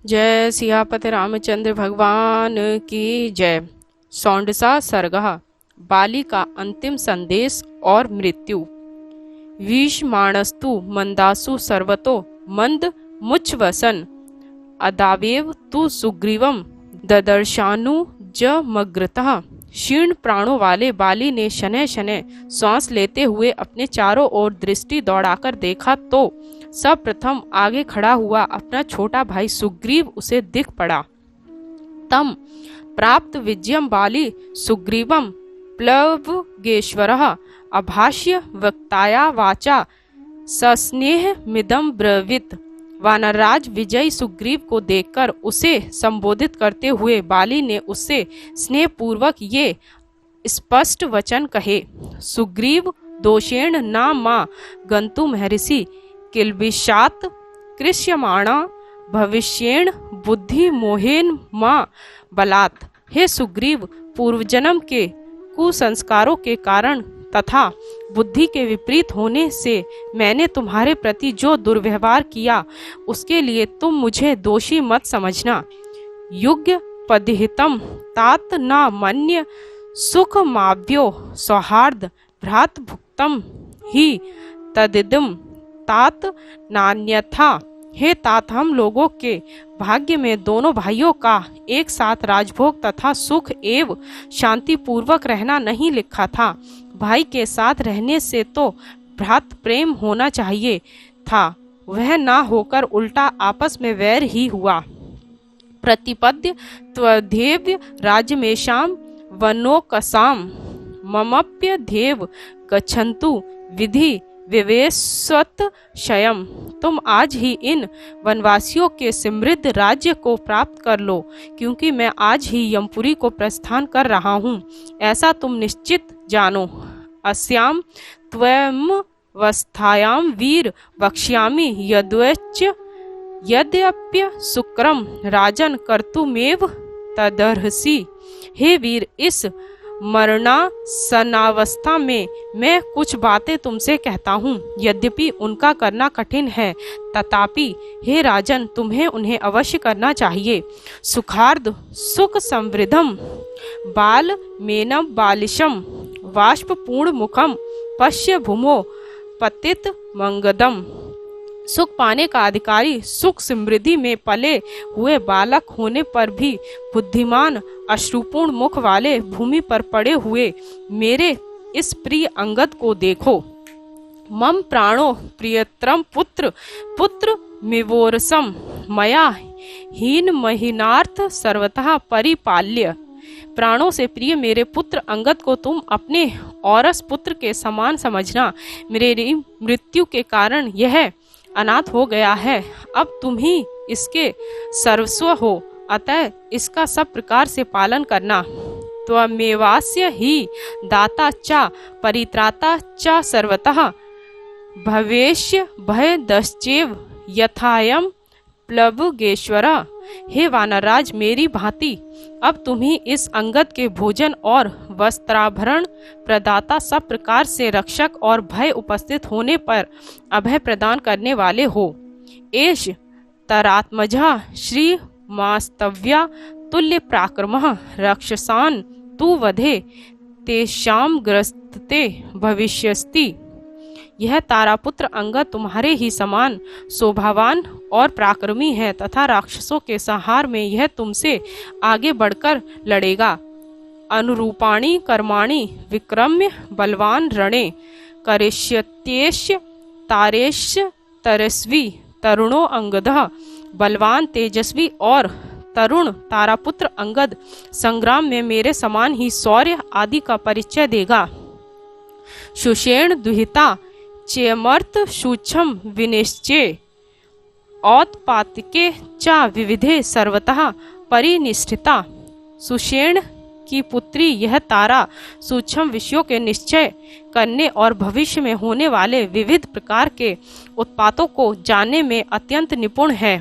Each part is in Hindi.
जय सियापति रामचंद्र भगवान की जय। सौंडसा सरगह बाली का अंतिम संदेश और मृत्यु। विषमाणस्तु मंदासु सर्वतो मंद मुच्वसन अदावेव तु सुग्रीवम ददर्शानु ज मग्रतः। क्षीण प्राणों वाले बाली ने शनैः शनैः श्वास लेते हुए अपने चारों ओर दृष्टि दौड़ाकर देखा तो सब प्रथम आगे खड़ा हुआ अपना छोटा भाई सुग्रीव उसे दिख पड़ा। तम प्राप्त विजयम बाली सुग्रीवम प्लवगेश्वरः अभाष्य वक्ताया वाचा सस्नेह मिदम ब्रवीत। वानरराज विजयी सुग्रीव को देखकर उसे संबोधित करते हुए बाली ने उससे स्नेहपूर्वक ये स्पष्ट वचन कहे। सुग्रीव दोषेण न मा गंतुमहर्षि किल्बिषात् कृष्यमाणा भविष्येण बुद्धि मोहेन मां बलात्। हे सुग्रीव, पूर्वजन्म के कुसंस्कारों के कारण तथा बुद्धि के विपरीत होने से मैंने तुम्हारे प्रति जो दुर्व्यवहार किया उसके लिए तुम मुझे दोषी मत समझना। युग्य पदहितम तात न मन्य सुख माव्यो सौहार्द भ्रात भुक्तम ही तदिदम तात नान्यथा। हे तात, हम लोगों के भाग्य में दोनों भाइयों का एक साथ राजभोग तथा सुख एवं शांति पूर्वक रहना नहीं लिखा था। भाई के साथ रहने से तो भ्रात प्रेम होना चाहिए था, वह ना होकर उल्टा आपस में वैर ही हुआ। प्रतिपद्य त्वदेव राज्यमेषाम वनोकसाम ममप्य देव गच्छन्तु विधि विवेशवत शयम। तुम आज ही इन वनवासियों के समृद्ध राज्य को प्राप्त कर लो, क्योंकि मैं आज ही यमपुरी को प्रस्थान कर रहा हूँ, ऐसा तुम निश्चित जानो। अस्याम त्वमवस्थायां वीर वक्ष्यामि यद्यप्य शुक्रम राजन कर्तुमेव तदर्हसि। हे वीर, इस मरणासन्नावस्था में मैं कुछ बातें तुमसे कहता हूँ, यद्यपि उनका करना कठिन है, तथापि हे राजन, तुम्हें उन्हें अवश्य करना चाहिए। सुखार्द सुख समृद्धम बाल मेनम बालिशम वाष्पूर्ण मुखम पश्य भूमो पतित मंगदम। सुख पाने का अधिकारी सुख समृद्धि में पले हुए बालक होने पर भी बुद्धिमान अश्रुपूर्ण मुख वाले भूमि पर पड़े हुए मेरे इस प्रिय अंगद को देखो। मम प्राणो प्रियतरम पुत्र पुत्र मिवोरसम मया हीन महीनार्थ सर्वतः परिपाल्य। प्राणों से प्रिय मेरे पुत्र अंगद को तुम अपने औरस पुत्र के समान समझना। मेरी मृत्यु के कारण यह अनाथ हो गया है, अब तुम ही इसके सर्वस्व हो, अतः इसका सब प्रकार से पालन करना। त्वमेवास्य ही दाता च परित्राता च सर्वतः भवेष्य भयदश्चैव यथायम प्लवगेश्वर। हे वानरराज, मेरी भांति अब तुम ही इस अंगद के भोजन और वस्त्राभरण प्रदाता, सब प्रकार से रक्षक और भय उपस्थित होने पर अभय प्रदान करने वाले हो। एष तरात्मजा श्री मास्तव्या तुल्य पराक्रमः रक्षसान् तु वधे तेषां ग्रस्ते भविष्यस्ति। यह तारापुत्र अंगद तुम्हारे ही समान शोभावान और पराक्रमी है तथा राक्षसों के संहार में यह तुमसे आगे बढ़कर लड़ेगा। अनुरूपाणी कर्माणि विक्रम्य बलवान रणे करिष्यत्येष तारेश तरस्वी तरुणो अंगदः। बलवान तेजस्वी और तरुण तारापुत्र अंगद संग्राम में मेरे समान ही शौर्य आदि का परिचय देगा। सुषेण दुहिता चेमर्त सूक्ष्म विनिश्चय औत्पातिके च विविधे सर्वतः परिनिष्ठिता। सुषेण की पुत्री यह तारा सूक्ष्म विषयों के निश्चय करने और भविष्य में होने वाले विविध प्रकार के उत्पातों को जानने में अत्यंत निपुण है।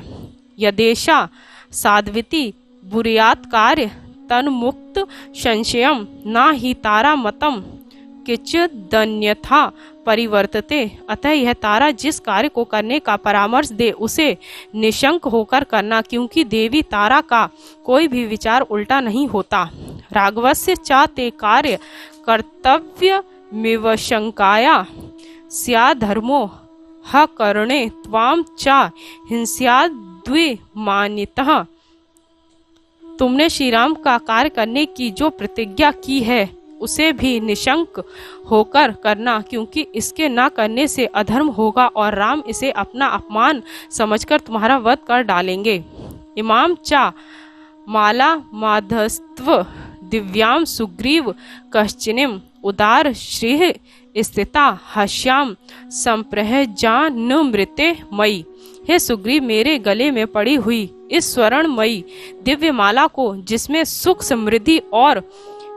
यदेशा साध्विति बुरियात कार्य तन्मुक्त संशयम न ही तारा मतम किंचिदन्यथा परिवर्तते। अतः यह तारा जिस कार्य को करने का परामर्श दे उसे निशंक होकर करना, क्योंकि देवी तारा का कोई भी विचार उल्टा नहीं होता। राघवस्य चा ते कार्य कर्तव्य मिवशंकाया स्याधर्मो ह करणे त्वाम चा हिंस्याद्विमानितः। तुमने श्री राम का कार्य करने की जो प्रतिज्ञा की है उसे भी निशंक होकर करना, क्योंकि इसके न करने से अधर्म होगा और राम इसे अपना अपमान समझकर तुम्हारा वध कर डालेंगे। इमाम चा माला माधस्त्व दिव्याम सुग्रीव कश्चिनिम उदार श्रीह स्थिता हश्याम संप्रहजानुमृते मई। हे सुग्रीव, मेरे गले में पड़ी हुई इस स्वर्णमयी दिव्य माला को, जिसमें सुख समृद्धि और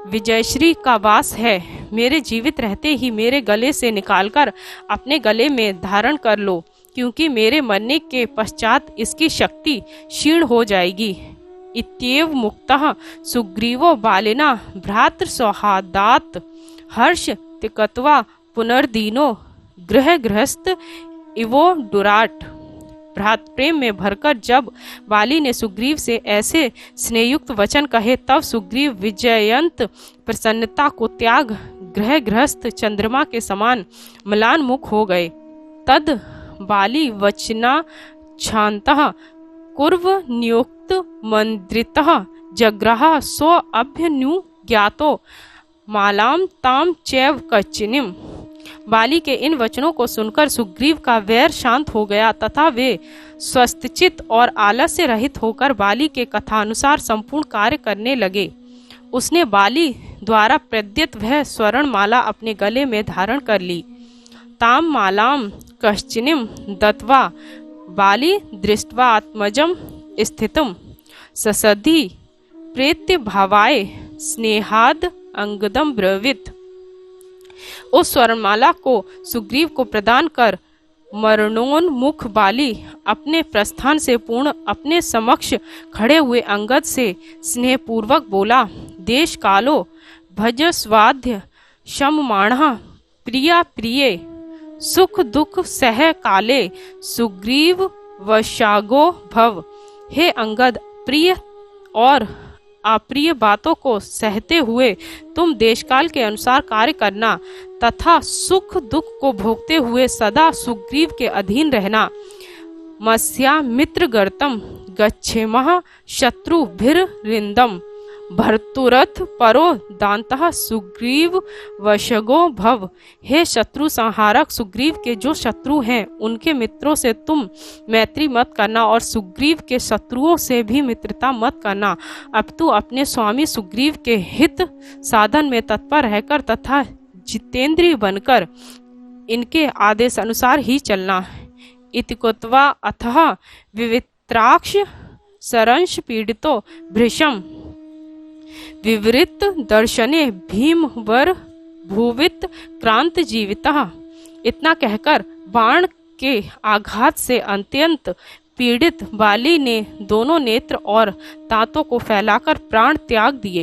विजयश्री का वास है, मेरे जीवित रहते ही मेरे गले से निकालकर अपने गले में धारण कर लो, क्योंकि मेरे मरने के पश्चात इसकी शक्ति क्षीण हो जाएगी। इत्येव मुक्तः सुग्रीवो बालिना भ्रातृसौहार्दात् हर्ष तिक्त्वा पुनर्दीनो गृह गृहस्थ इवो दुराट। भ्रात प्रेम में भरकर जब बाली ने सुग्रीव से ऐसे स्नेहयुक्त वचन कहे, तब सुग्रीव विजयंत प्रसन्नता को त्याग गृह गृहस्थ चंद्रमा के समान म्लान मुख हो गए। तद बाली वचना क्षांतः कुर्व नियुक्त मंद्रितः जग्रह सो अभ्यनुज्ञातो मालाम ताम चैव कच्चिनिम। बाली के इन वचनों को सुनकर सुग्रीव का वैर शांत हो गया तथा वे स्वस्थचित और आलस्य रहित होकर बाली के कथानुसार संपूर्ण कार्य करने लगे। उसने बाली द्वारा प्रदत्त वह स्वर्ण माला अपने गले में धारण कर ली। ताम मालाम कश्चिनिम दत्वा बाली दृष्ट्वा आत्मजम स्थितम ससधि प्रेत्य भावाय स्नेहाद अंगदम ब्रवीत। उस स्वर्णमाला को सुग्रीव को प्रदान कर मरणोन्मुख बाली अपने प्रस्थान से पूर्ण अपने समक्ष खड़े हुए अंगद से स्नेहपूर्वक बोला, देश कालो भज स्वाध्य शममाणः प्रिया प्रिये सुख दुख सह काले सुग्रीव वशागो भव। हे अंगद, प्रिय और अप्रिय बातों को सहते हुए तुम देशकाल के अनुसार कार्य करना तथा सुख दुख को भोगते हुए सदा सुग्रीव के अधीन रहना। मस्या मित्रगर्तम गच्छेमः शत्रुभिर्रिंदम भर्तुरथ परो दान्तः सुग्रीव वशगो भव। हे शत्रु संहारक, सुग्रीव के जो शत्रु हैं उनके मित्रों से तुम मैत्री मत करना और सुग्रीव के शत्रुओं से भी मित्रता मत करना, अपितु अपने स्वामी सुग्रीव के हित साधन में तत्पर रहकर तथा जितेंद्रिय बनकर इनके आदेश अनुसार ही चलना। इति कृत्वा अथः विवित्राक्ष सरंश पीड़ितो भृशम विवृत दर्शने भीमवर भूवित क्रांत जीवितः। इतना कहकर बाण के आघात से अत्यंत पीड़ित बाली ने दोनों नेत्र और दांतों को फैलाकर प्राण त्याग दिए।